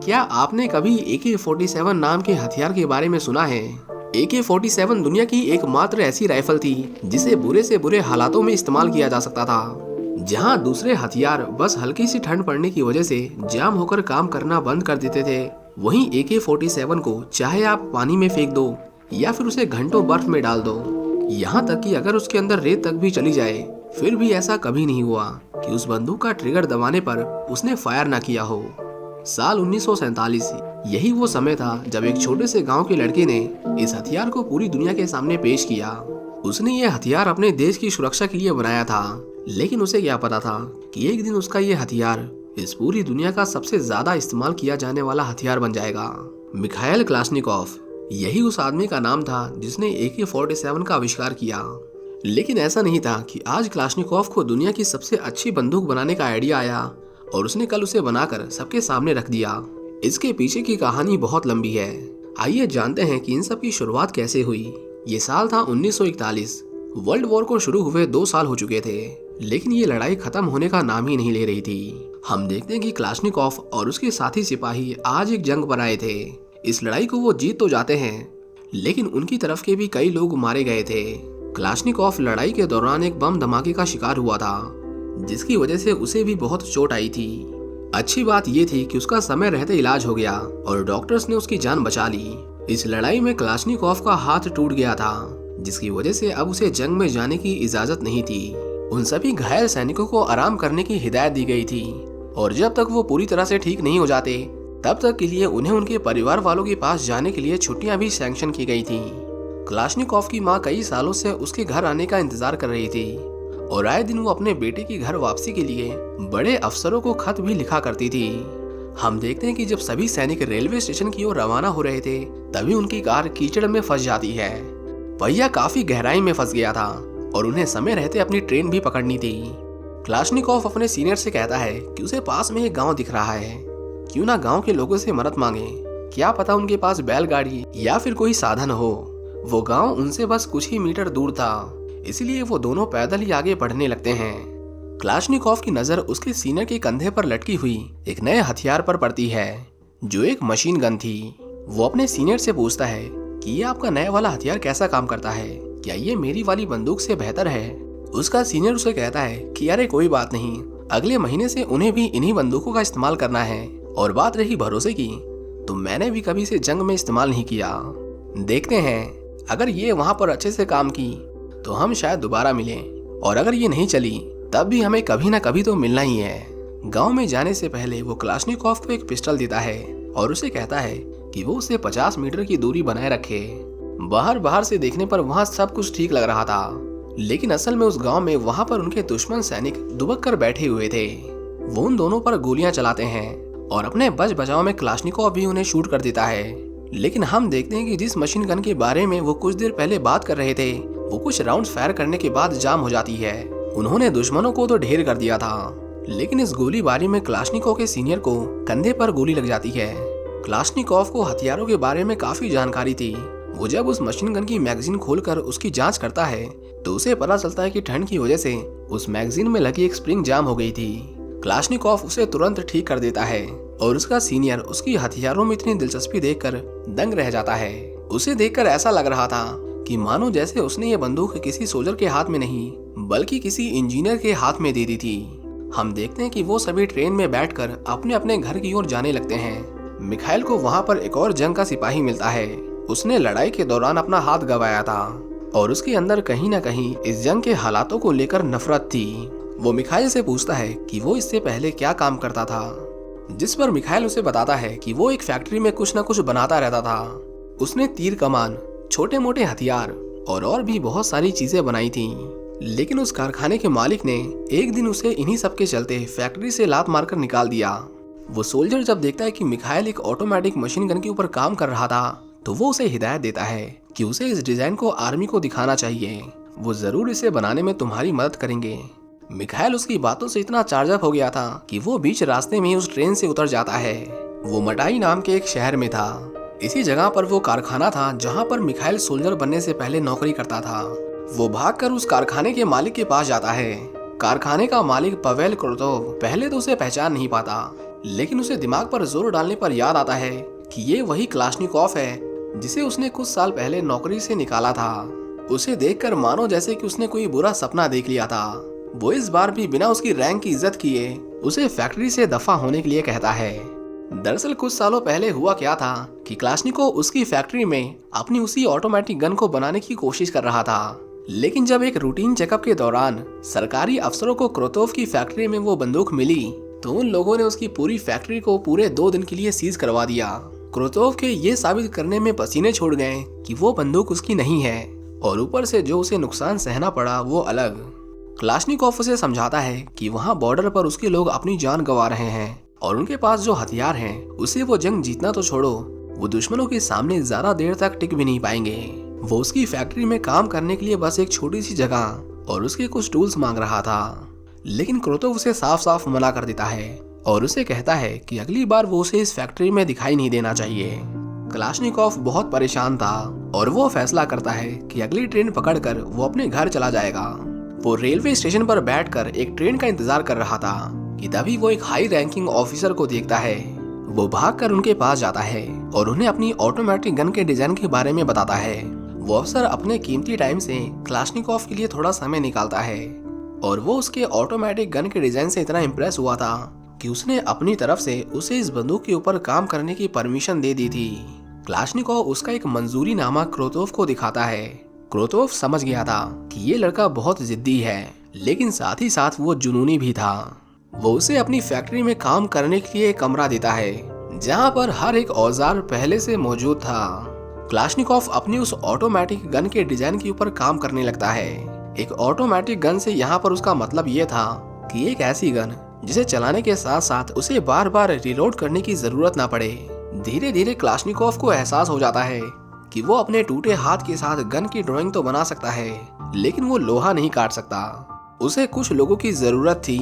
क्या आपने कभी AK-47 नाम के हथियार के बारे में सुना है? AK-47 दुनिया की एकमात्र ऐसी राइफल थी जिसे बुरे से बुरे हालातों में इस्तेमाल किया जा सकता था। जहां दूसरे हथियार बस हल्की सी ठंड पड़ने की वजह से जाम होकर काम करना बंद कर देते थे, वहीं AK-47 को चाहे आप पानी में फेंक दो या फिर उसे घंटों बर्फ में डाल दो, यहाँ तक कि अगर उसके अंदर रेत तक भी चली जाए, फिर भी ऐसा कभी नहीं हुआ कि उस बंदूक का ट्रिगर दबाने पर उसने फायर ना किया हो। साल 1947 यही वो समय था जब एक छोटे से गांव के लड़के ने इस हथियार को पूरी दुनिया के सामने पेश किया। उसने ये हथियार अपने देश की सुरक्षा के लिए बनाया था, लेकिन उसे क्या पता था कि एक दिन उसका ये हथियार इस पूरी दुनिया का सबसे ज्यादा इस्तेमाल किया जाने वाला हथियार बन जाएगा। मिखाइल क्लाश्निकोव, यही उस आदमी का नाम था जिसने AK-47 का आविष्कार किया। लेकिन ऐसा नहीं था कि आज क्लाश्निकोव को दुनिया की सबसे अच्छी बंदूक बनाने का आइडिया आया और उसने कल उसे बनाकर सबके सामने रख दिया। इसके पीछे की कहानी बहुत लंबी है। आइए जानते हैं कि इन सब की शुरुआत कैसे हुई। ये साल था 1941। वर्ल्ड वॉर को शुरू हुए 2 साल हो चुके थे, लेकिन ये लड़ाई खत्म होने का नाम ही नहीं ले रही थी। हम देखते हैं कि क्लाश्निकोव और उसके साथी सिपाही आज एक जंग पर आए थे। इस लड़ाई को वो जीत तो जाते हैं, लेकिन उनकी तरफ के भी कई लोग मारे गए थे। क्लाश्निकोव लड़ाई के दौरान एक बम धमाके का शिकार हुआ था, जिसकी वजह से उसे भी बहुत चोट आई थी। अच्छी बात यह थी कि उसका समय रहते इलाज हो गया और डॉक्टर्स ने उसकी जान बचा ली। इस लड़ाई में क्लाश्निकोव का हाथ टूट गया था, जिसकी वजह से अब उसे जंग में जाने की इजाजत नहीं थी। उन सभी घायल सैनिकों को आराम करने की हिदायत दी गई थी और जब तक वो पूरी तरह से ठीक नहीं हो जाते, तब तक के लिए उन्हें उनके परिवार वालों के पास जाने के लिए छुट्टियां भी सैंक्शन की गई थी। क्लाश्निकोव की माँ कई सालों से उसके घर आने का इंतजार कर रही थी और आए दिन वो अपने बेटे की घर वापसी के लिए बड़े अफसरों को खत भी लिखा करती थी। हम देखते हैं कि जब सभी सैनिक रेलवे स्टेशन की ओर रवाना हो रहे थे, तभी उनकी कार कीचड़ में फंस जाती है। पहिया काफी गहराई में फंस गया था और उन्हें समय रहते अपनी ट्रेन भी पकड़नी थी। क्लाश्निकोव अपने सीनियर से कहता है कि उसे पास में एक गाँव दिख रहा है, क्यों ना गाँव के लोगों से मदद मांगे, क्या पता उनके पास बैलगाड़ी या फिर कोई साधन हो। वो गाँव उनसे बस कुछ ही मीटर दूर था, इसलिए वो दोनों पैदल ही आगे बढ़ने लगते हैं। क्लाश्निकोव की नजर उसके सीनियर के कंधे पर लटकी हुई एक नए हथियार पर पड़ती है, जो एक मशीन गन थी। वो अपने सीनियर से पूछता है कि ये आपका नया वाला हथियार कैसा काम करता है, क्या ये मेरी वाली बंदूक से बेहतर है। उसका सीनियर उसे कहता है कि अरे कोई बात नहीं, अगले महीने से उन्हें भी इन्हीं बंदूकों का इस्तेमाल करना है। और बात रही भरोसे की, तो मैंने भी कभी से जंग में इस्तेमाल नहीं किया। देखते हैं, अगर ये वहाँ पर अच्छे से काम की तो हम शायद दोबारा मिलें, और अगर ये नहीं चली तब भी हमें कभी ना कभी तो मिलना ही है। गांव में जाने से पहले वो क्लाश्निकोव को एक पिस्टल देता है और उसे कहता है कि वो उसे 50 मीटर की दूरी बनाए रखे। बाहर से देखने पर वहाँ सब कुछ ठीक लग रहा था, लेकिन असल में उस गांव में वहाँ पर उनके दुश्मन सैनिक दुबक कर बैठे हुए थे। वो उन दोनों पर गोलियां चलाते हैं और अपने बच बचाव में क्लाश्निकोव भी उन्हें शूट कर देता है। लेकिन हम देखते हैं कि जिस मशीन गन के बारे में वो कुछ देर पहले बात कर रहे थे, वो कुछ राउंड्स फायर करने के बाद जाम हो जाती है। उन्होंने दुश्मनों को तो ढेर कर दिया था, लेकिन इस गोलीबारी में क्लाश्निकोव के सीनियर को कंधे पर गोली लग जाती है। क्लाश्निकोव को हथियारों के बारे में काफी जानकारी थी। वो जब उस मशीन गन की मैगजीन खोलकर उसकी जांच करता है, तो उसे पता चलता है कि ठंड की वजह से उस मैगजीन में लगी एक स्प्रिंग जाम हो गई थी। क्लाश्निकोव उसे तुरंत ठीक कर देता है और उसका सीनियर उसकी हथियारों में इतनी दिलचस्पी देखकर दंग रह जाता है। उसे देखकर ऐसा लग रहा था कि मानो जैसे उसने ये बंदूक किसी सोल्जर के हाथ में नहीं, बल्कि किसी इंजीनियर के हाथ में दे दी थी। हम देखते हैं कि वो सभी ट्रेन में बैठकर अपने अपने घर की ओर जाने लगते हैं। मिखाइल को वहाँ पर एक और जंग का सिपाही मिलता है। उसने लड़ाई के दौरान अपना हाथ गंवाया था और उसके अंदर कहीं ना कहीं इस जंग के हालातों को लेकर नफरत थी। वो मिखाइल से पूछता है कि वो इससे पहले क्या काम करता था, जिस पर मिखाइल उसे बताता है कि वो एक फैक्ट्री में कुछ न कुछ बनाता रहता था। उसने तीर कमान, छोटे मोटे हथियार और भी बहुत सारी चीजें बनाई थी। लेकिन उस कारखाने के मालिक ने एक दिन उसे इन्हीं सब के चलते फैक्ट्री से लात मारकर निकाल दिया। वो सोल्जर जब देखता है कि मिखाइल एक ऑटोमेटिक मशीन गन के ऊपर काम कर रहा था, तो वो उसे हिदायत देता है कि उसे इस डिजाइन को आर्मी को दिखाना चाहिए, वो जरूर इसे बनाने में तुम्हारी मदद करेंगे। मिखाइल उसकी बातों से इतना चार्ज अप हो गया था कि वो बीच रास्ते में उस ट्रेन से उतर जाता है। वो मटाई नाम के एक शहर में था। इसी जगह पर वो कारखाना था जहाँ पर मिखाइल सोल्जर बनने से पहले नौकरी करता था। वो भागकर उस कारखाने के मालिक के पास जाता है। कारखाने का मालिक पवेल क्रोतोव पहले तो उसे पहचान नहीं पाता, लेकिन उसे दिमाग पर जोर डालने पर याद आता है कि ये वही क्लाशनिकोव है जिसे उसने कुछ साल पहले नौकरी से निकाला था। उसे देखकर मानो जैसे कि उसने कोई बुरा सपना देख लिया था। वो इस बार भी बिना उसकी रैंक की इज्जत किए उसे फैक्ट्री से दफा होने के लिए कहता है। दरअसल कुछ सालों पहले हुआ क्या था कि क्लाशनिकोव उसकी फैक्ट्री में अपनी उसी ऑटोमेटिक गन को बनाने की कोशिश कर रहा था। लेकिन जब एक रूटीन चेकअप के दौरान सरकारी अफसरों को क्रोतोव की फैक्ट्री में वो बंदूक मिली तो उन लोगों ने उसकी पूरी फैक्ट्री को पूरे 2 दिन के लिए सीज करवा दिया। क्रोतोव के ये साबित करने में पसीने छोड़ गए कि वो बंदूक उसकी नहीं है और ऊपर से जो उसे नुकसान सहना पड़ा वो अलग। क्लाशनिकोव उसे समझाता है कि वहाँ बॉर्डर पर उसके लोग अपनी जान गंवा रहे हैं और उनके पास जो हथियार हैं उसे वो जंग जीतना तो छोड़ो, वो दुश्मनों के सामने ज्यादा देर तक टिक भी नहीं पाएंगे। वो उसकी फैक्ट्री में काम करने के लिए बस एक छोटी सी जगह और उसके कुछ टूल्स मांग रहा था। लेकिन क्रोतोव उसे साफ साफ मना कर देता है और उसे कहता है कि अगली बार वो उसे इस फैक्ट्री में दिखाई नहीं देना चाहिए। क्लाशनिकोव बहुत परेशान था और वो फैसला करता है कि अगली ट्रेन पकड़कर वो अपने घर चला जाएगा। वो रेलवे स्टेशन पर बैठकर एक ट्रेन का इंतजार कर रहा था कि तभी वो एक हाई रैंकिंग ऑफिसर को देखता है। वो भागकर उनके पास जाता है और उन्हें अपनी ऑटोमेटिक गन के डिजाइन के बारे में बताता है। वो अफसर अपने कीमती टाइम से क्लाशनिकोव के लिए थोड़ा समय निकालता है और वो उसके ऑटोमेटिक गन के डिजाइन से इतना इम्प्रेस हुआ था कि उसने अपनी तरफ से उसे इस बंदूक के ऊपर काम करने की परमिशन दे दी थी। क्लाशनिकोव उसका एक मंजूरी नामा क्रोतोव को दिखाता है। क्रोतोव समझ गया था कि ये लड़का बहुत जिद्दी है, लेकिन साथ ही साथ वो जुनूनी भी था। वो उसे अपनी फैक्ट्री में काम करने के लिए एक कमरा देता है जहाँ पर हर एक औजार पहले से मौजूद था। क्लाशनिकोव अपनी उस ऑटोमेटिक गन के डिजाइन के ऊपर काम करने लगता है। एक ऑटोमेटिक गन से यहाँ पर उसका मतलब ये था कि एक ऐसी गन जिसे चलाने के साथ साथ उसे बार बार रिलोड करने की जरूरत ना पड़े। धीरे धीरे क्लाशनिकोव को एहसास हो जाता है कि वो अपने टूटे हाथ के साथ गन की ड्राइंग तो बना सकता है, लेकिन वो लोहा नहीं काट सकता। उसे कुछ लोगों की जरूरत थी।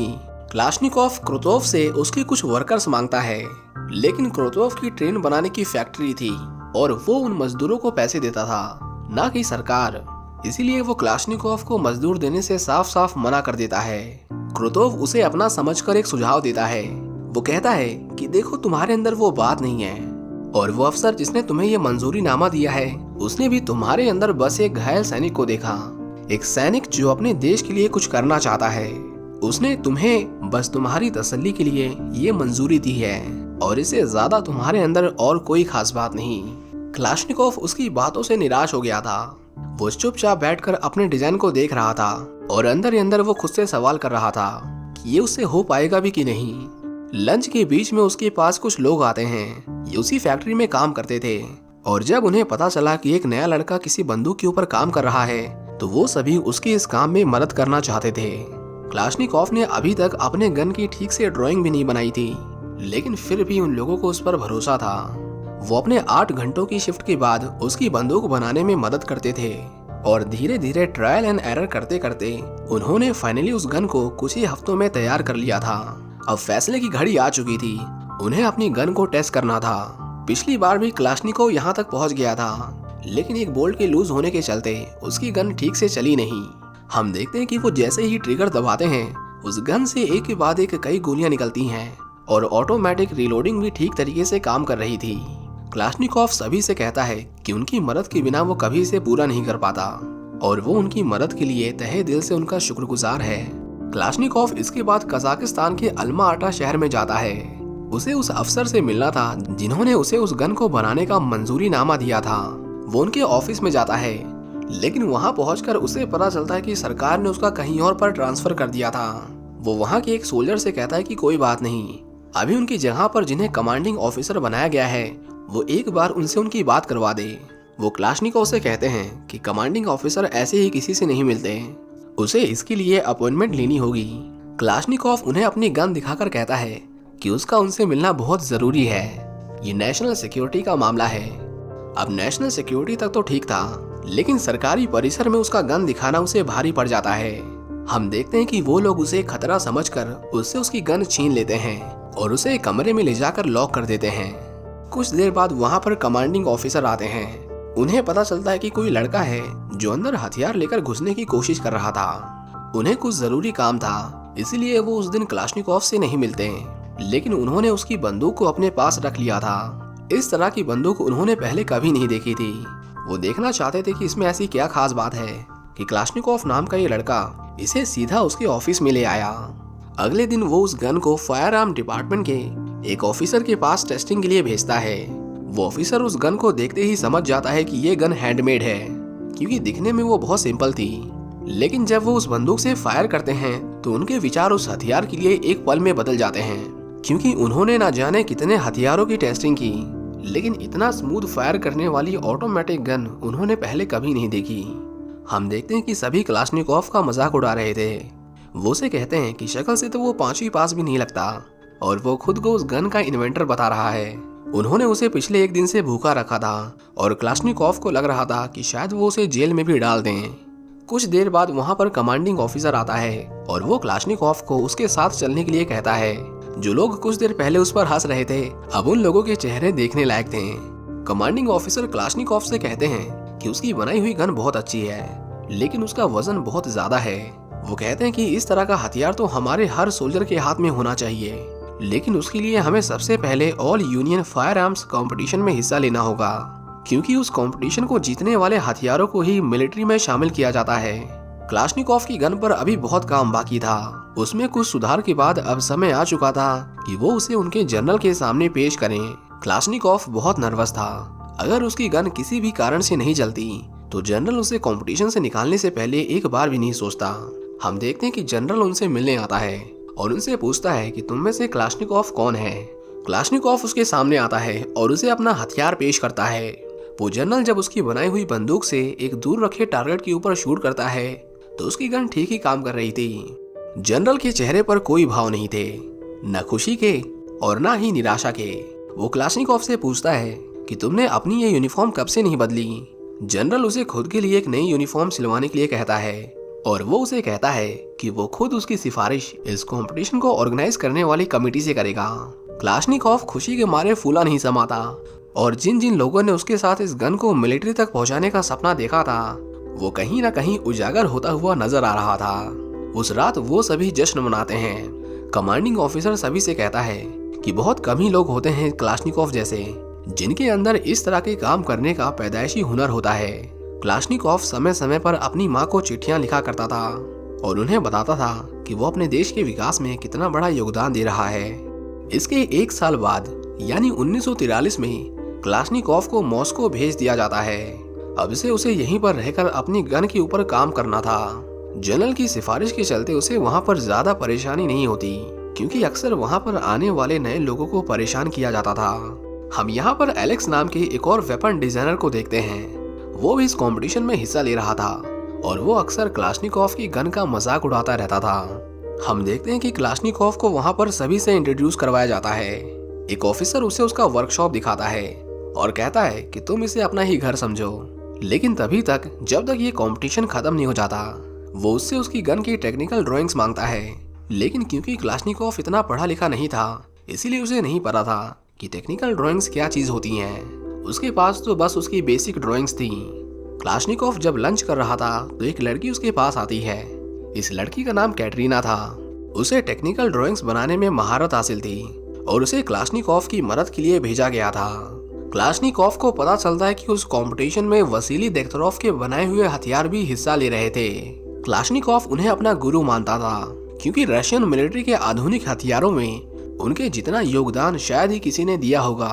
क्लाशनिकोव क्रोतोव से उसके कुछ वर्कर्स मांगता है, लेकिन क्रोतोव की ट्रेन बनाने की फैक्ट्री थी और वो उन मजदूरों को पैसे देता था, ना कि सरकार। इसीलिए वो क्लाशनिकोव को मजदूर देने से साफ साफ मना कर देता है। क्रोतोव उसे अपना समझकर एक सुझाव देता है। वो कहता है कि देखो, तुम्हारे अंदर वो बात नहीं है और वो अफसर जिसने तुम्हें ये मंजूरी नामा दिया है उसने भी तुम्हारे अंदर बस एक घायल सैनिक को देखा, एक सैनिक जो अपने देश के लिए कुछ करना चाहता है। उसने तुम्हें बस तुम्हारी तसल्ली के लिए ये मंजूरी दी है और इससे ज्यादा तुम्हारे अंदर और कोई खास बात नहीं। क्लाशनिकोव उसकी बातों से निराश हो गया था। वो चुपचाप बैठकर अपने डिजाइन को देख रहा था और अंदर ही अंदर वो खुद से सवाल कर रहा था कि ये उससे हो पाएगा भी कि नहीं। लंच के बीच में उसके पास कुछ लोग आते हैं। ये उसी फैक्ट्री में काम करते थे और जब उन्हें पता चला कि एक नया लड़का किसी बंदूक के ऊपर काम कर रहा है तो वो सभी उसके इस काम में मदद करना चाहते थे। क्लाशनिकोव ने अभी तक अपने गन की ठीक से ड्राइंग भी नहीं बनाई थी, लेकिन फिर भी उन लोगों को उस पर भरोसा था। वो अपने 8 घंटों की शिफ्ट के बाद उसकी बंदूक बनाने में मदद करते थे और धीरे धीरे ट्रायल एंड एरर करते करते उन्होंने फाइनली उस गन को कुछ ही हफ्तों में तैयार कर लिया था। अब फैसले की घड़ी आ चुकी थी। उन्हें अपनी गन को टेस्ट करना था। पिछली बार भी क्लाशनिकोव यहाँ तक पहुँच गया था, लेकिन एक बोल्ट के लूज होने के चलते उसकी गन ठीक से चली नहीं। हम देखते हैं कि वो जैसे ही ट्रिगर दबाते हैं उस गन से एक के बाद एक कई गोलियां निकलती हैं और ऑटोमेटिक रीलोडिंग भी ठीक तरीके से काम कर रही थी। क्लाशनिकोव सभी से कहता है कि उनकी मदद के बिना वो कभी इसे पूरा नहीं कर पाता और वो उनकी मदद के लिए तहे दिल से उनका शुक्रगुजार है। क्लाशनिकोव इसके बाद कजाकिस्तान के अल्मा आटा शहर में जाता है। उसे उस अफसर से मिलना था जिन्होंने उसे उस गन को बनाने का मंजूरी नामा दिया था। वो उनके ऑफिस में जाता है, लेकिन वहां पहुंचकर उसे पता चलता है कि सरकार ने उसका कहीं और पर ट्रांसफर कर दिया था। वो वहां के एक सोल्जर से कहता है कि कोई बात नहीं, अभी उनकी जगह पर जिन्हें कमांडिंग ऑफिसर बनाया गया है वो एक बार उनसे उनकी बात करवा दे। वो क्लाशनिकोव से कहते हैं कि कमांडिंग ऑफिसर ऐसे ही किसी से नहीं मिलते, उसे इसके लिए अपॉइंटमेंट लेनी होगी। क्लाशनिकोव उन्हें अपनी गन दिखाकर कहता है कि उसका उनसे मिलना बहुत जरूरी है, ये नेशनल सिक्योरिटी का मामला है। अब नेशनल सिक्योरिटी तक तो ठीक था, लेकिन सरकारी परिसर में उसका गन दिखाना उसे भारी पड़ जाता है। हम देखते हैं कि वो लोग उसे खतरा समझकर उससे उसकी गन छीन लेते हैं और उसे कमरे में ले जाकर लॉक कर देते हैं। कुछ देर बाद वहां पर कमांडिंग ऑफिसर आते हैं। उन्हें पता चलता है कि कोई लड़का है जो अंदर हथियार लेकर घुसने की कोशिश कर रहा था। उन्हें कुछ जरूरी काम था, इसलिए वो उस दिन क्लाशनिकोव से नहीं मिलते, लेकिन उन्होंने उसकी बंदूक को अपने पास रख लिया था। इस तरह की बंदूक उन्होंने पहले कभी नहीं देखी थी। वो देखना चाहते थे कि इसमें ऐसी क्या खास बात है कि क्लाशनिकोव नाम का ये लड़का इसे सीधा उसके ऑफिस में ले आया। अगले दिन वो उस गन को फायर आर्म डिपार्टमेंट के एक ऑफिसर के पास टेस्टिंग के लिए भेजता है। वो ऑफिसर उस गन को देखते ही समझ जाता है कि ये गन हैंडमेड है, क्योंकि दिखने में वो बहुत सिंपल थी। लेकिन जब वो उस बंदूक से फायर करते हैं तो उनके विचार उस हथियार के लिए एक पल में बदल जाते हैं, क्योंकि उन्होंने ना जाने कितने हथियारों की टेस्टिंग की, लेकिन इतना स्मूथ फायर करने वाली ऑटोमेटिक गन उन्होंने पहले कभी नहीं देखी। हम देखते हैं कि सभी क्लाशनिकोव का मजाक उड़ा रहे थे। वो उसे कहते हैं कि शक्ल से तो वो 5वीं पास भी नहीं लगता, और वो खुद को उस गन का इन्वेंटर बता रहा है। उन्होंने उसे पिछले एक दिन से भूखा रखा था और क्लाशनिकोव को लग रहा था कि शायद वो उसे जेल में भी डाल दें। कुछ देर बाद वहाँ पर कमांडिंग ऑफिसर आता है और वो क्लाशनिकोव को उसके साथ चलने के लिए कहता है। जो लोग कुछ देर पहले उस पर हंस रहे थे अब उन लोगों के चेहरे देखने लायक थे। कमांडिंग ऑफिसर क्लाशनिकोव से कहते हैं कि उसकी बनाई हुई गन बहुत अच्छी है, लेकिन उसका वजन बहुत ज्यादा है। वो कहते हैं कि इस तरह का हथियार तो हमारे हर सोल्जर के हाथ में होना चाहिए, लेकिन उसके लिए हमें सबसे पहले all union fire arms competition में हिस्सा लेना होगा, क्योंकि उस कंपटीशन को जीतने वाले हथियारों को ही मिलिट्री में शामिल किया जाता है। क्लाशनिकोव की गन पर अभी बहुत काम बाकी था। उसमें कुछ सुधार के बाद अब समय आ चुका था कि वो उसे उनके जनरल के सामने पेश करें। क्लाशनिकोव बहुत नर्वस था। अगर उसकी गन किसी भी कारण से नहीं चलती तो जनरल उसे कंपटीशन से निकालने से पहले एक बार भी नहीं सोचता। हम देखते हैं कि जनरल उनसे मिलने आता है और उनसे पूछता है कि तुम में से क्लाशनिकोव कौन है। क्लाशनिकोव उसके सामने आता है और उसे अपना हथियार पेश करता है। वो जनरल जब उसकी बनाई हुई बंदूक से एक दूर रखे टारगेट के ऊपर शूट करता है तो उसकी गन ठीक ही काम कर रही थी। जनरल के चेहरे पर कोई भाव नहीं थे, न खुशी के और न ही निराशा के। वो क्लाशनिकोव से पूछता है कि तुमने अपनी ये यूनिफॉर्म कब से नहीं बदली। जनरल उसे खुद के लिए एक नई यूनिफॉर्म सिलवाने के लिए कहता है और वो उसे कहता है कि वो खुद उसकी सिफारिश इस कंपटीशन को ऑर्गेनाइज करने वाली कमेटी से करेगा। क्लाशनिकोव खुशी के मारे फूला नहीं समाता और जिन जिन लोगों ने उसके साथ इस गन को मिलिट्री तक पहुंचाने का सपना देखा था वो कहीं ना कहीं उजागर होता हुआ नजर आ रहा था। उस रात वो सभी जश्न मनाते हैं। कमांडिंग ऑफिसर सभी से कहता है कि बहुत कम ही लोग होते हैं क्लाशनिकोव जैसे जिनके अंदर इस तरह के काम करने का पैदाइशी हुनर होता है। क्लाशनिकोव समय समय पर अपनी माँ को चिट्ठियां लिखा करता था और उन्हें बताता था कि वो अपने देश के विकास में कितना बड़ा योगदान दे रहा है। इसके एक साल बाद यानी 1943 में क्लाशनिकोव को मॉस्को भेज दिया जाता है। अब से उसे यहीं पर रहकर अपनी गन के ऊपर काम करना था। जनरल की सिफारिश के चलते उसे वहाँ पर ज्यादा परेशानी नहीं होती, क्योंकि अक्सर वहाँ पर आने वाले नए लोगों को परेशान किया जाता था। हम यहाँ पर एलेक्स नाम के एक और वेपन डिजाइनर को देखते हैं। वो भी इस कंपटीशन में हिस्सा ले रहा था और वो अक्सर क्लाशनिकोव की गन का मजाक उड़ाता रहता था। हम देखते हैं कि क्लाशनिकोव को वहाँ पर सभी से इंट्रोड्यूस करवाया जाता है। एक ऑफिसर उसे उसका वर्कशॉप दिखाता है और कहता है कि तुम इसे अपना ही घर समझो। लेकिन तभी तक जब तक ये कंपटीशन खत्म नहीं हो जाता वो उससे उसकी गन की टेक्निकल ड्राइंग्स मांगता है। लेकिन क्योंकि क्लाशनिकोव इतना पढ़ा लिखा नहीं था इसीलिए उसे नहीं पता था कि टेक्निकल ड्राइंग्स क्या चीज होती हैं। उसके पास तो बस उसकी बेसिक ड्राइंग्स थी। क्लाशनिकोव जब लंच कर रहा था तो एक लड़की उसके पास आती है। इस लड़की का नाम कैटरीना था। उसे टेक्निकल ड्राइंग्स बनाने में महारत हासिल थी और उसे क्लाशनिकोव की मदद के लिए भेजा गया था। क्लाशनिकोव को पता चलता है कि उस कंपटीशन में वसीली देख्तरोव के बनाए हुए हथियार भी हिस्सा ले रहे थे। क्लाशनिकोव उन्हें अपना गुरु मानता था, क्योंकि रशियन मिलिट्री के आधुनिक हथियारों में उनके जितना योगदान शायद ही किसी ने दिया होगा।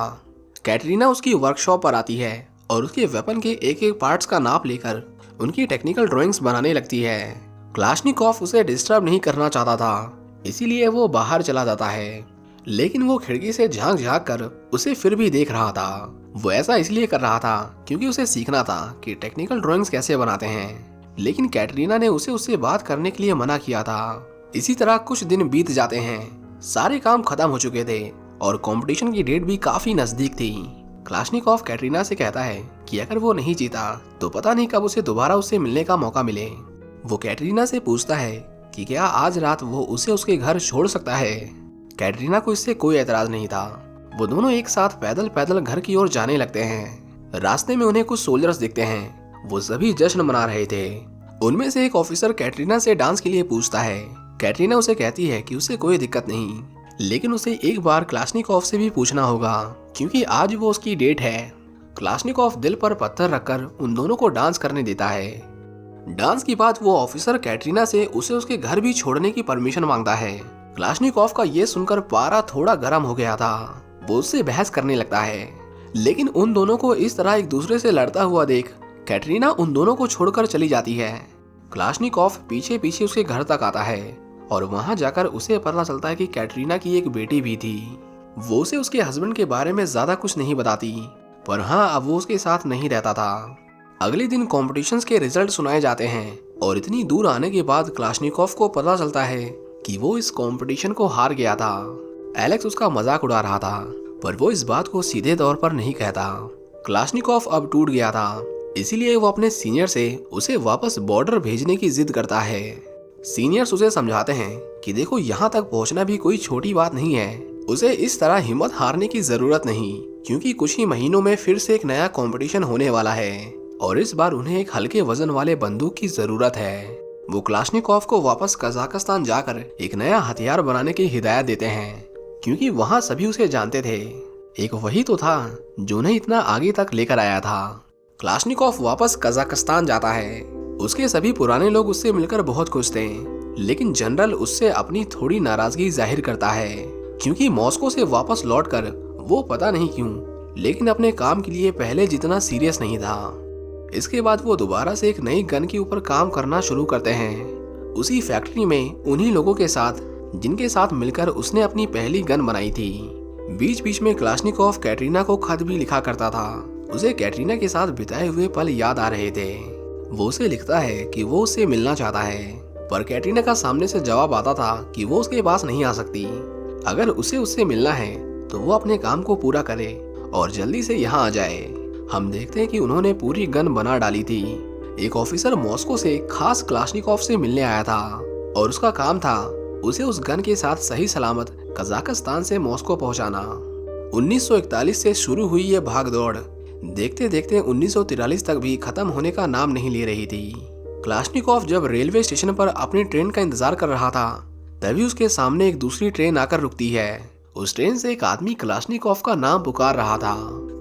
कैटरीना उसकी वर्कशॉप पर आती है और उसके वेपन के एक एक पार्ट्स का नाप लेकर उनकी टेक्निकल ड्राइंग्स बनाने लगती है। क्लाशनिकोव उसे डिस्टर्ब नहीं करना चाहता था, इसीलिए वो बाहर चला जाता है। लेकिन वो खिड़की से झांक झांक कर उसे फिर भी देख रहा था। वो ऐसा इसलिए कर रहा था क्योंकि उसे सीखना था कि टेक्निकल ड्राइंग्स कैसे बनाते हैं। लेकिन कैटरीना ने उसे उससे बात करने के लिए मना किया था। इसी तरह कुछ दिन बीत जाते हैं। सारे काम खत्म हो चुके थे और कंपटीशन की डेट भी काफी नजदीक थी। क्लाशनिकोव कैटरीना से कहता है कि अगर वो नहीं जीता तो पता नहीं कब उसे दोबारा उससे मिलने का मौका मिले। वो कैटरीना से पूछता है कि क्या आज रात वो उसे उसके घर छोड़ सकता है। कैटरीना को इससे कोई एतराज नहीं था। वो दोनों एक साथ पैदल पैदल घर की ओर जाने लगते हैं। रास्ते में उन्हें कुछ सोल्जर्स दिखते हैं। वो सभी जश्न मना रहे थे। उनमें से एक ऑफिसर कैटरीना से डांस के लिए पूछता है। कैटरीना उसे कहती है कि उसे कोई दिक्कत नहीं, लेकिन उसे एक बार क्लाशनिकोव से भी पूछना होगा, क्योंकि आज वो उसकी डेट है। क्लाशनिकोव दिल पर पत्थर रखकर उन दोनों को डांस करने देता है। डांस के बाद वो ऑफिसर कैटरीना से उसे उसके घर भी छोड़ने की परमिशन मांगता है। क्लाशनिकोव का ये सुनकर पारा थोड़ा गर्म हो गया था। वो उससे बहस करने लगता है, लेकिन उन दोनों को इस तरह एक दूसरे से लड़ता हुआ देख कैटरीना उन दोनों को छोड़कर चली जाती है। क्लाशनिकोव पीछे पीछे उसके घर तक आता है और वहां जाकर उसे पता चलता है कि कैटरीना की एक बेटी भी थी। वो उसे उसके हस्बैंड के बारे में ज्यादा कुछ नहीं बताती, पर हाँ, अब वो उसके साथ नहीं रहता था। अगले दिन कॉम्पिटिशन्स के रिजल्ट सुनाए जाते हैं और इतनी दूर आने के बाद क्लाशनिकोव को पता चलता है कि वो इस कंपटीशन को हार गया था। एलेक्स उसका मजाक उड़ा रहा था, पर वो इस बात को सीधे तौर पर नहीं कहता। क्लाशनिकोव अब टूट गया था, इसीलिए वो अपने सीनियर से उसे वापस बॉर्डर भेजने की जिद करता है। सीनियर्स उसे समझाते हैं कि देखो, यहाँ तक पहुँचना भी कोई छोटी बात नहीं है। उसे इस तरह हिम्मत हारने की जरूरत नहीं, क्योंकि कुछ ही महीनों में फिर से एक नया कंपटीशन होने वाला है और इस बार उन्हें एक हल्के वजन वाले बंदूक की जरूरत है। वो क्लाशनिकोव को वापस कजाकिस्तान जाकर एक नया हथियार बनाने की हिदायत देते हैं, क्योंकि वहाँ सभी उसे जानते थे। एक वही तो था जो उन्हें इतना आगे तक लेकर आया था। क्लाशनिकोव वापस कजाकिस्तान जाता है। उसके सभी पुराने लोग उससे मिलकर बहुत खुश थे, लेकिन जनरल उससे अपनी थोड़ी नाराजगी जाहिर करता है, क्योंकि मॉस्को से वापस लौटकर वो पता नहीं क्यों, लेकिन अपने काम के लिए पहले जितना सीरियस नहीं था। इसके बाद वो दोबारा से एक नई गन के ऊपर काम करना शुरू करते हैं, उसी फैक्ट्री में उन्हीं लोगों के साथ जिनके साथ मिलकर उसने अपनी पहली गन बनाई थी। बीच बीच में क्लाशनिकोव कैटरीना को खत भी लिखा करता था। उसे कैटरीना के साथ बिताए हुए पल याद आ रहे थे। वो उसे लिखता है कि वो उससे मिलना चाहता है, पर कैटरीना का सामने से जवाब आता था कि वो उसके पास नहीं आ सकती। अगर उसे उससे मिलना है तो वो अपने काम को पूरा करे और जल्दी से यहाँ आ जाए। हम देखते हैं कि उन्होंने पूरी गन बना डाली थी। एक ऑफिसर मॉस्को से खास क्लाशनिकोव से मिलने आया था और उसका काम था उसे उस गन के साथ सही सलामत कजाकिस्तान से मॉस्को पहुंचाना। 1941 से शुरू हुई ये भागदौड़ देखते देखते 1943 तक भी खत्म होने का नाम नहीं ले रही थी। क्लाशनिकोव जब रेलवे स्टेशन पर अपनी ट्रेन का इंतजार कर रहा था, तभी उसके सामने एक दूसरी ट्रेन आकर रुकती है। उस ट्रेन से एक आदमी क्लाशनिकोव का नाम पुकार रहा था।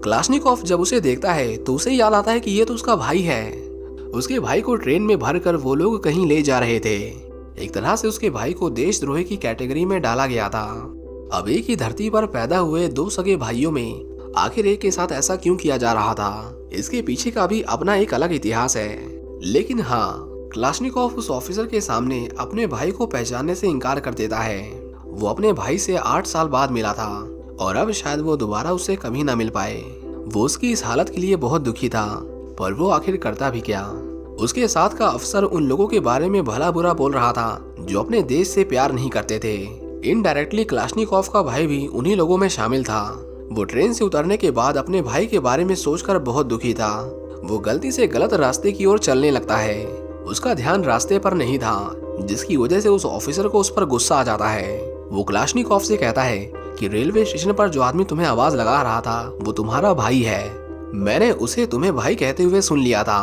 क्लाशनिकोव जब उसे देखता है तो उसे याद आता है कि ये तो उसका भाई है। उसके भाई को ट्रेन में भरकर वो लोग कहीं ले जा रहे थे। एक तरह से उसके भाई को देशद्रोही की कैटेगरी में डाला गया था। अब एक ही धरती पर पैदा हुए दो सगे भाइयों में आखिर एक के साथ ऐसा क्यों किया जा रहा था, इसके पीछे का भी अपना एक अलग इतिहास है। लेकिन हाँ, क्लाशनिकोव उस ऑफिसर के सामने अपने भाई को पहचानने से इनकार कर देता है। वो अपने भाई से 8 साल बाद मिला था और अब शायद वो दोबारा उससे कभी ना मिल पाए। वो उसकी इस हालत के लिए बहुत दुखी था, पर वो आखिर करता भी क्या। उसके साथ का अफसर उन लोगों के बारे में भला बुरा बोल रहा था जो अपने देश से प्यार नहीं करते थे। इनडायरेक्टली क्लाशनिकोव का भाई भी उन्हीं लोगों में शामिल था। वो ट्रेन से उतरने के बाद अपने भाई के बारे में सोचकर बहुत दुखी था। वो गलती से गलत रास्ते की ओर चलने लगता है। उसका ध्यान रास्ते पर नहीं था, जिसकी वजह से उस ऑफिसर को उस पर गुस्सा आ जाता है। वो क्लाशनिकोव से कहता है कि रेलवे स्टेशन पर जो आदमी तुम्हें आवाज लगा रहा था वो तुम्हारा भाई है। मैंने उसे तुम्हें भाई कहते हुए सुन लिया था।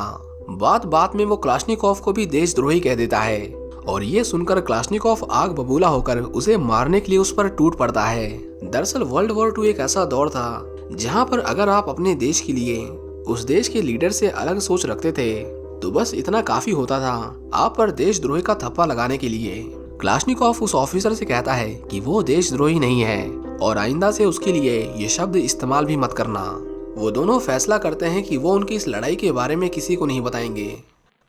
बात बात में वो क्लाशनिकोव को भी देशद्रोही कह देता है और ये सुनकर क्लाशनिकोव आग बबूला होकर उसे मारने के लिए उस पर टूट पड़ता है। दरअसल वर्ल्ड वॉर 2 एक ऐसा दौर था जहां पर अगर आप अपने देश के लिए उस देश के लीडर से अलग सोच रखते थे तो बस इतना काफी होता था आप पर देशद्रोही का थप्पा लगाने के लिए। क्लाशनिकोव उस ऑफिसर से कहता है कि वो देशद्रोही नहीं है और आइंदा से उसके लिए ये शब्द इस्तेमाल भी मत करना। वो दोनों फैसला करते हैं कि वो उनकी इस लड़ाई के बारे में किसी को नहीं बताएंगे।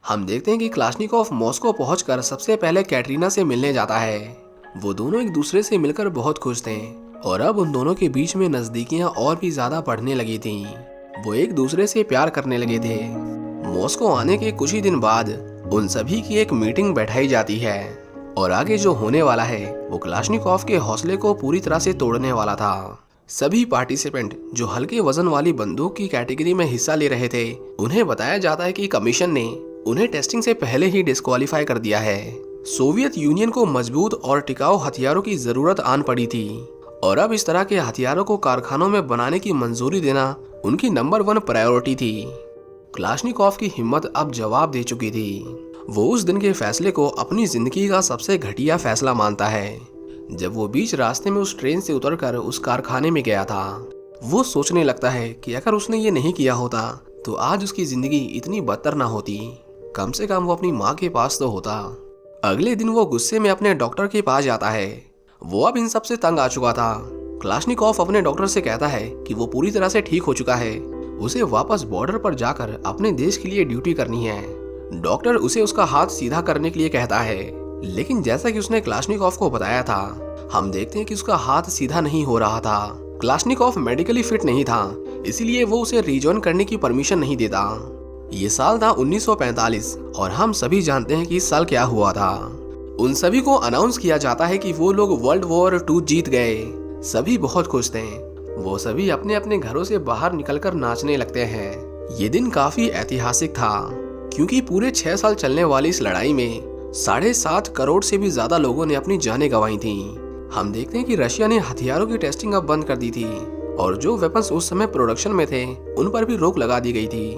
हम देखते हैं कि क्लाशनिकोव मॉस्को पहुंचकर सबसे पहले कैटरीना से मिलने जाता है। वो दोनों एक दूसरे से मिलकर बहुत खुश थे और अब उन दोनों के बीच में नजदीकियां और भी ज्यादा बढ़ने लगी थीं। वो एक दूसरे से प्यार करने लगे थे। मॉस्को आने के कुछ ही दिन बाद उन सभी की एक मीटिंग बैठाई जाती है और आगे जो होने वाला है वो क्लाशनिकोव के हौसले को पूरी तरह से तोड़ने वाला था। सभी पार्टिसिपेंट जो हल्के वजन वाली बंदूक की कैटेगरी में हिस्सा ले रहे थे, उन्हें बताया जाता है कि कमीशन ने उन्हें टेस्टिंग से पहले ही डिस्क्वालीफाई कर दिया है। सोवियत यूनियन को मजबूत और टिकाऊ हथियारों की जरूरत आन पड़ी थी और अब इस तरह के हथियारों को कारखानों में बनाने की मंजूरी देना उनकी नंबर 1 प्रायोरिटी थी। क्लाशनिकोव की हिम्मत अब जवाब दे चुकी थी। वो उस दिन के फैसले को अपनी जिंदगी का सबसे घटिया फैसला मानता है। जब वो बीच रास्ते में उस ट्रेन से उतरकर उस कारखाने में गया था, वो सोचने लगता है कि अगर उसने ये नहीं किया होता तो आज उसकी जिंदगी इतनी बदतर ना होती। कम से कम वो अपनी माँ के पास तो होता। अगले दिन वो गुस्से में अपने डॉक्टर के पास जाता है। वो अब इन सब से तंग आ चुका था। क्लाशनिकोव अपने डॉक्टर से कहता है कि वो पूरी तरह से ठीक हो चुका है, उसे वापस बॉर्डर पर जाकर अपने देश के लिए ड्यूटी करनी है। डॉक्टर उसे उसका हाथ सीधा करने के लिए कहता है, लेकिन जैसा कि उसने क्लाशनिकोव को बताया था, हम देखते हैं कि उसका हाथ सीधा नहीं हो रहा था। क्लाशनिकोव मेडिकली फिट नहीं था, इसीलिए वो उसे रिजॉइन करने की परमिशन नहीं देता। ये साल था 1945 और हम सभी जानते हैं कि इस साल क्या हुआ था। उन सभी को अनाउंस किया जाता है कि वो लोग वर्ल्ड वॉर 2 जीत गए। सभी बहुत खुश थे। वो सभी अपने अपने घरों से बाहर निकलकर नाचने लगते हैं। ये दिन काफी ऐतिहासिक था, क्योंकि पूरे 6 साल चलने वाली इस लड़ाई में 7.5 करोड़ से भी ज्यादा लोगों ने अपनी जानें गंवाई थी। हम देखते हैं कि रशिया ने हथियारों की टेस्टिंग अब बंद कर दी थी और जो वेपन्स उस समय प्रोडक्शन में थे उन पर भी रोक लगा दी गई थी।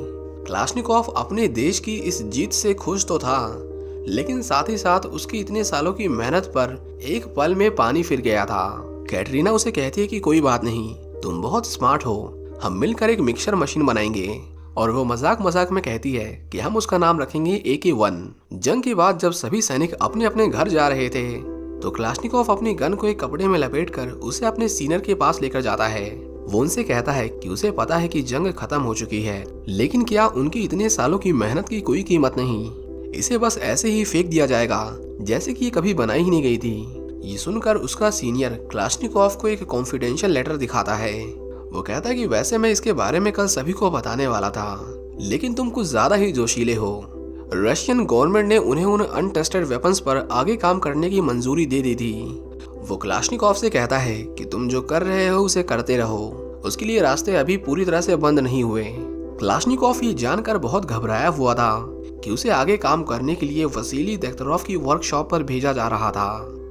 क्लाशनिकोव अपने देश की इस जीत से खुश तो था, लेकिन साथ ही साथ उसकी इतने सालों की मेहनत पर एक पल में पानी फिर गया था। कैटरीना उसे कहती है कि कोई बात नहीं, तुम बहुत स्मार्ट हो, हम मिलकर एक मिक्सर मशीन बनाएंगे। और वो मजाक मजाक में कहती है कि हम उसका नाम रखेंगे AK-1। जंग के बाद जब सभी सैनिक अपने अपने घर जा रहे थे तो क्लाशनिकोव अपनी गन को एक कपड़े में लपेटकर उसे अपने सीनियर के पास लेकर जाता है। वो उनसे कहता है कि उसे पता है कि जंग खत्म हो चुकी है, लेकिन क्या उनकी इतने सालों की मेहनत की कोई कीमत नहीं, इसे बस ऐसे ही फेंक दिया जाएगा जैसे कि ये कभी बनाई ही नहीं गई थी। ये सुनकर उसका सीनियर क्लाशनिकोव को एक कॉन्फिडेंशियल लेटर दिखाता है। वो कहता है कि वैसे मैं इसके बारे में कल सभी को बताने वाला था, लेकिन तुम कुछ ज्यादा ही जोशीले हो। रशियन गवर्नमेंट ने उन्हें उन अनटेस्टेड वेपन्स पर आगे काम करने की मंजूरी दे दी थी। वो क्लाशनिकोव से कहता है कि तुम जो कर रहे हो उसे करते रहो, उसके लिए रास्ते अभी पूरी तरह से बंद नहीं हुए। क्लाशनिकोव ये जानकर बहुत घबराया हुआ था कि उसे आगे काम करने के लिए वसीली देख्तरोव की वर्कशॉप पर भेजा जा रहा था।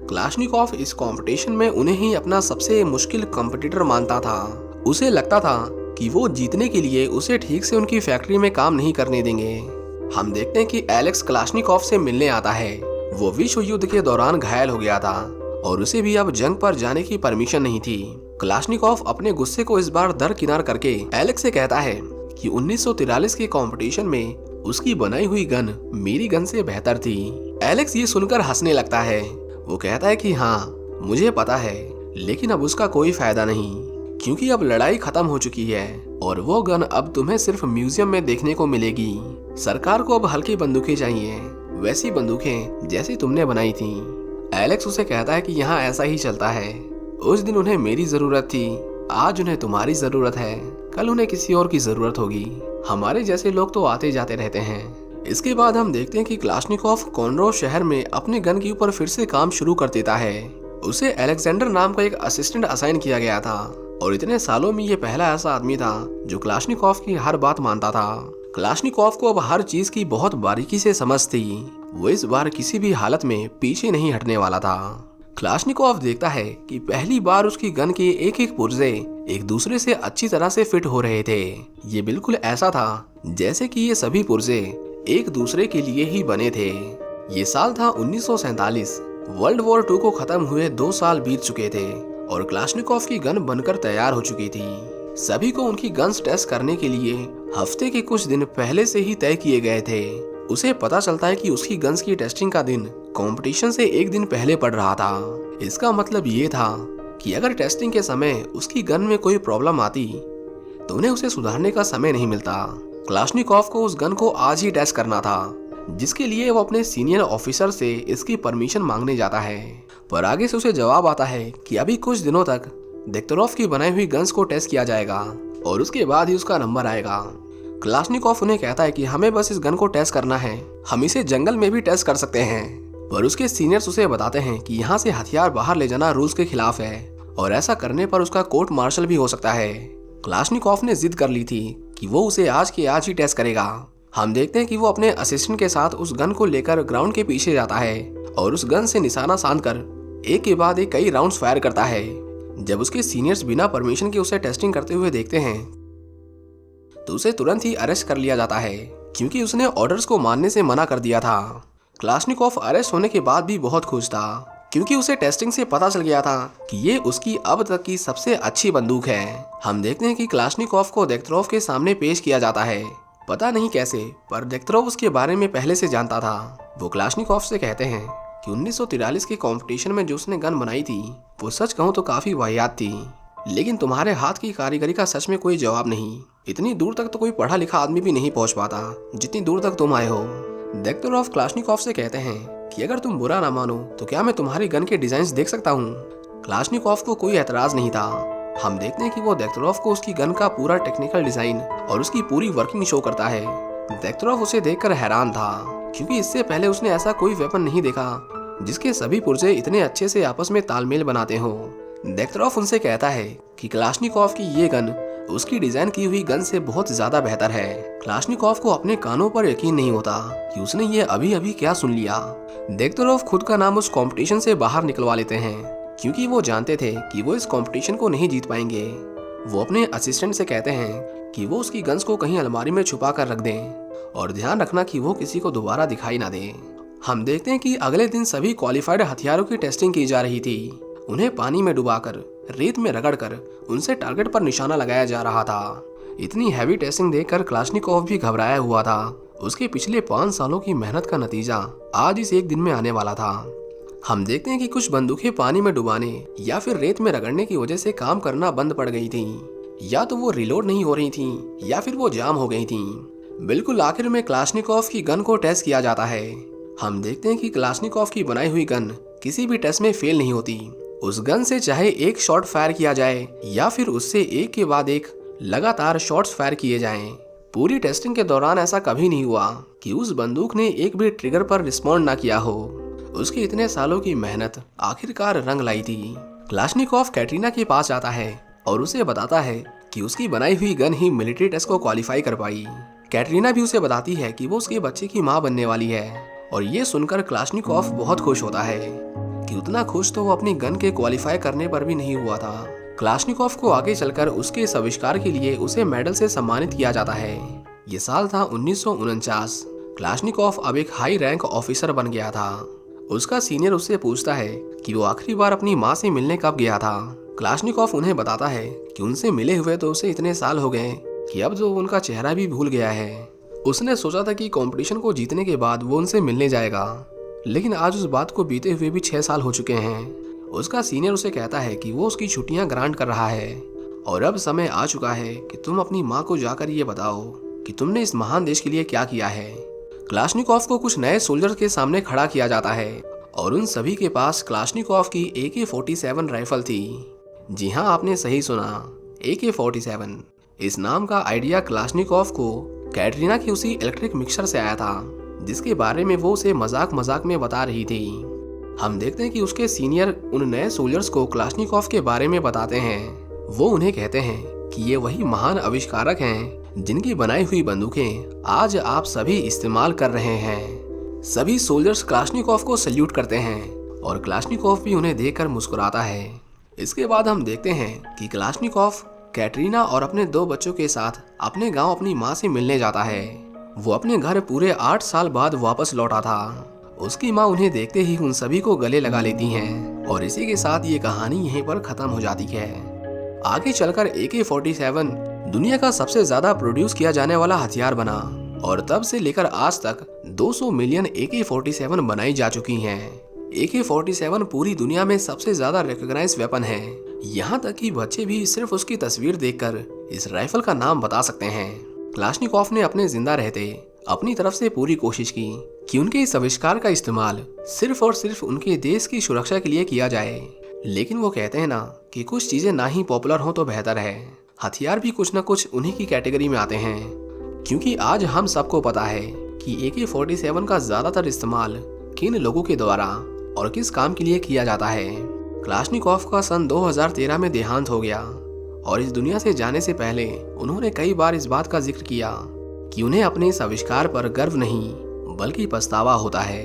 क्लाशनिकोव इस कंपटीशन में उन्हें ही अपना सबसे मुश्किल कंपटीटर मानता था। उसे लगता था कि वो जीतने के लिए उसे ठीक से उनकी फैक्ट्री में काम नहीं करने देंगे। हम देखते हैं कि एलेक्स क्लाशनिकोव से मिलने आता है। वो विश्व युद्ध के दौरान घायल हो गया था और उसे भी अब जंग पर जाने की परमिशन नहीं थी। क्लाशनिकोव अपने गुस्से को इस बार दरकिनार करके एलेक्स से कहता है कि 1943 के कंपटीशन में उसकी बनाई हुई गन मेरी गन से बेहतर थी। एलेक्स ये सुनकर हंसने लगता है। वो कहता है कि हाँ मुझे पता है, लेकिन अब उसका कोई फायदा नहीं, क्योंकि अब लड़ाई खत्म हो चुकी है और वो गन अब तुम्हें सिर्फ म्यूजियम में देखने को मिलेगी। सरकार को अब हल्की बंदूकें चाहिए, वैसी बंदूकें जैसी तुमने बनाई थी। एलेक्स उसे कहता है कि यहाँ ऐसा ही चलता है। उस दिन उन्हें मेरी जरूरत थी, आज उन्हें तुम्हारी जरूरत है, कल उन्हें किसी और की जरूरत होगी। हमारे जैसे लोग तो आते जाते रहते हैं। इसके बाद हम देखते हैं कि क्लाशनिकोव कॉनरो शहर में अपने गन के ऊपर फिर से काम शुरू कर देता है। उसे अलेक्जेंडर नाम का एक असिस्टेंट असाइन किया गया था और इतने सालों में ये पहला ऐसा आदमी था जो क्लाशनिकोव की हर बात मानता था। क्लाशनिकोव को अब हर चीज की बहुत बारीकी से समझ थी। वो इस बार किसी भी हालत में पीछे नहीं हटने वाला था। क्लाशनिकोव देखता है कि पहली बार उसकी गन के एक एक पुर्जे एक दूसरे से अच्छी तरह से फिट हो रहे थे। ये बिल्कुल ऐसा था जैसे कि ये सभी पुर्जे एक दूसरे के लिए ही बने थे। ये साल था 1947। वर्ल्ड वॉर 2 को खत्म हुए 2 साल बीत चुके थे और क्लाशनिकोव की गन बनकर तैयार हो चुकी थी। सभी को उनकी गन्स टेस्ट करने के लिए हफ्ते के कुछ दिन पहले से ही तय किए गए थे। उसे पता चलता है कि उसकी गन्स की टेस्टिंग का दिन कंपटीशन से एक दिन पहले पड़ रहा था। इसका मतलब ये था कि अगर टेस्टिंग के समय उसकी गन में कोई प्रॉब्लम आती तो उन्हें उसे सुधारने का समय नहीं मिलता। क्लाशनिकोव को उस गन को आज ही टेस्ट करना था, जिसके लिए वो अपने सीनियर ऑफिसर से इसकी परमिशन मांगने जाता है। पर आगे से उसे जवाब आता है कि अभी कुछ दिनों तक देख्तरोव की बनाई हुई गन्स को टेस्ट किया जाएगा और उसके बाद ही उसका नंबर आएगा। क्लाशनिकोव उन्हें कहता है कि हमें बस इस गन को टेस्ट करना है, हम इसे जंगल में भी टेस्ट कर सकते हैं। पर उसके सीनियर्स उसे बताते हैं कि यहाँ से हथियार बाहर ले जाना रूल्स के खिलाफ है और ऐसा करने पर उसका कोर्ट मार्शल भी हो सकता है। क्लाशनिकोव ने जिद कर ली थी कि वो उसे आज के आज ही टेस्ट करेगा। हम देखते हैं कि वो अपने असिस्टेंट के साथ उस गन को लेकर ग्राउंड के पीछे जाता है और उस गन से निशाना साध कर एक के बाद एक कई राउंड्स फायर करता है। जब उसके सीनियर्स बिना परमिशन के उसे टेस्टिंग करते हुए देखते हैं तो उसे तुरंत ही अरेस्ट कर लिया जाता है, क्योंकि उसने ऑर्डर्स को मानने से मना कर दिया था। क्लाशनिकोव अरेस्ट होने के बाद भी बहुत खुश था। क्योंकि उसे टेस्टिंग से पता चल गया था कि ये उसकी अब तक की सबसे अच्छी बंदूक है। हम देखते हैं कि क्लाश्निकोव को देख्तरोव के सामने पेश किया जाता है। पता नहीं कैसे, पर देख्तरोव उसके बारे में पहले से जानता था। वो क्लाश्निकोव से कहते हैं कि 1943 के कंपटीशन में जो उसने गन बनाई थी वो सच कहूँ तो काफी वाहियात थी, लेकिन तुम्हारे हाथ की कारीगरी का सच में कोई जवाब नहीं। इतनी दूर तक तो कोई पढ़ा लिखा आदमी भी नहीं पहुंच पाता जितनी दूर तक तुम आए हो। देख्तरोव क्लाश्निकोव से कहते हैं कि अगर तुम बुरा ना मानो तो क्या मैं तुम्हारी गन के डिजाइन देख सकता हूँ। क्लाश्निकोव को कोई एतराज नहीं था। हम देखते हैं कि वो देख्तरोव को उसकी गन का पूरा टेक्निकल डिजाइन और उसकी पूरी वर्किंग शो करता है। देख्तरोव उसे देखकर हैरान था, क्योंकि इससे पहले उसने ऐसा कोई वेपन नहीं देखा जिसके सभी पुर्जे इतने अच्छे से आपस में तालमेल बनाते हो। देख्तरोव उनसे कहता है कि क्लाश्निकोव की ये गन उसकी डिजाइन की हुई गन से बहुत ज्यादा बेहतर है। क्लाश्निकोव को अपने कानों पर यकीन नहीं होता कि उसने ये अभी अभी क्या सुन लिया। देख्तरोव खुद का नाम उस कंपटीशन से बाहर निकलवा लेते हैं, क्योंकि वो जानते थे कि वो इस कंपटीशन को नहीं जीत पाएंगे। वो अपने असिस्टेंट से कहते हैं कि वो उसकी गन्स को कहीं अलमारी में छुपा कर रख दें और ध्यान रखना कि वो किसी को दोबारा दिखाई ना दे। हम देखते हैं कि अगले दिन सभी क्वालिफाइड हथियारों की टेस्टिंग की जा रही थी। उन्हें पानी में डुबाकर, रेत में रगड़कर उनसे टारगेट पर निशाना लगाया जा रहा था। इतनी हैवी टेस्टिंग देखकर क्लाश्निकोव भी घबराया हुआ था। उसके पिछले 5 सालों की मेहनत का नतीजा आज इस एक दिन में आने वाला था। हम देखते हैं कि कुछ बंदूकें पानी में डुबाने या फिर रेत में रगड़ने की वजह से काम करना बंद पड़ गई थी, या तो वो रिलोड नहीं हो रही थी या फिर वो जाम हो गई थी। बिल्कुल आखिर में क्लाश्निकोव की गन को टेस्ट किया जाता है। हम देखते हैं कि क्लाश्निकोव की बनाई हुई गन किसी भी टेस्ट में फेल नहीं होती। उस गन से चाहे एक शॉट फायर किया जाए या फिर उससे एक के बाद एक लगातार शॉट्स फायर किए जाएं, पूरी टेस्टिंग के दौरान ऐसा कभी नहीं हुआ कि उस बंदूक ने एक भी ट्रिगर पर रिस्पॉन्ड ना किया हो। उसकी इतने सालों की मेहनत आखिरकार रंग लाई थी। क्लाश्निकोव कैटरीना के पास आता है और उसे बताता है कि उसकी बनाई हुई गन ही मिलिट्री टेस्ट को क्वालिफाई कर पाई। कैटरीना भी उसे बताती है कि वो उसके बच्चे की माँ बनने वाली है, और ये सुनकर क्लाश्निकोव बहुत खुश होता है कि उतना खुश तो वो अपनी गन के क्वालिफाई करने पर भी नहीं हुआ था। क्लाश्निकोव को आगे चलकर उसके इस आविष्कार के लिए उसे मेडल से सम्मानित किया जाता है। ये साल था 1949। क्लाश्निकोव अब एक हाई रैंक ऑफिसर बन गया था। उसका सीनियर उससे पूछता है कि वो आखिरी बार अपनी माँ से मिलने कब गया था। क्लाश्निकोव उन्हें बताता है कि उनसे मिले हुए तो उसे इतने साल हो गए कि अब जो उनका चेहरा भी भूल गया है। उसने सोचा था कि कंपटीशन को जीतने के बाद वो उनसे मिलने जाएगा, लेकिन आज उस बात को बीते हुए भी 6 साल हो चुके हैं। उसका सीनियर उसे कहता है कि वो उसकी छुट्टियां ग्रांट कर रहा है और अब समय आ चुका है कि तुम अपनी माँ को जाकर ये बताओ कि तुमने इस महान देश के लिए क्या किया है। क्लाश्निकोव को कुछ नए सोल्जर्स के सामने खड़ा किया जाता है और उन सभी के पास क्लाश्निकोव की AK-47 राइफल थी। जी हाँ, आपने सही सुना, AK-47। इस नाम का आइडिया क्लाश्निकोव को कैटरीना की उसी इलेक्ट्रिक मिक्सर से आया था जिसके बारे में वो उसे मजाक मजाक में बता रही थी। हम देखते हैं कि उसके सीनियर उन नए सोल्जर्स को क्लाश्निकोव के बारे में बताते हैं। वो उन्हें कहते हैं कि ये वही महान आविष्कारक हैं जिनकी बनाई हुई बंदूकें आज आप सभी इस्तेमाल कर रहे हैं। सभी सोल्जर्स क्लाश्निकोव को सल्यूट करते हैं और क्लाश्निकोव भी उन्हें देखकर मुस्कुराता है। इसके बाद हम देखते हैं कि क्लाश्निकोव कैटरीना और अपने 2 बच्चों के साथ अपने गांव अपनी माँ से मिलने जाता है। वो अपने घर पूरे 8 साल बाद वापस लौटा था। उसकी माँ उन्हें देखते ही उन सभी को गले लगा लेती हैं और इसी के साथ ये कहानी यहीं पर खत्म हो जाती है। आगे चलकर AK-47 दुनिया का सबसे ज्यादा प्रोड्यूस किया जाने वाला हथियार बना और तब से लेकर आज तक 200 मिलियन AK-47 बनाई जा चुकी हैं। AK-47 पूरी दुनिया में सबसे ज्यादा रिकॉग्नाइज वेपन है। यहाँ तक कि बच्चे भी सिर्फ उसकी तस्वीर देखकर इस राइफल का नाम बता सकते हैं। क्लाश्निकोव ने अपने जिंदा रहते अपनी तरफ से पूरी कोशिश की कि उनके इस आविष्कार का इस्तेमाल सिर्फ और सिर्फ उनके देश की सुरक्षा के लिए किया जाए, लेकिन वो कहते हैं ना कि कुछ चीजें ना ही पॉपुलर हो तो बेहतर है। हथियार भी कुछ न कुछ उन्हीं की कैटेगरी में आते हैं, क्योंकि आज हम सबको पता है कि AK-47 का ज्यादातर इस्तेमाल किन लोगों के द्वारा और किस काम के लिए किया जाता है। क्लाश्निकोव का सन 2013 में देहांत हो गया और इस दुनिया से जाने से पहले उन्होंने कई बार इस बात का जिक्र किया कि उन्हें अपने इस आविष्कार पर गर्व नहीं बल्कि पछतावा होता है।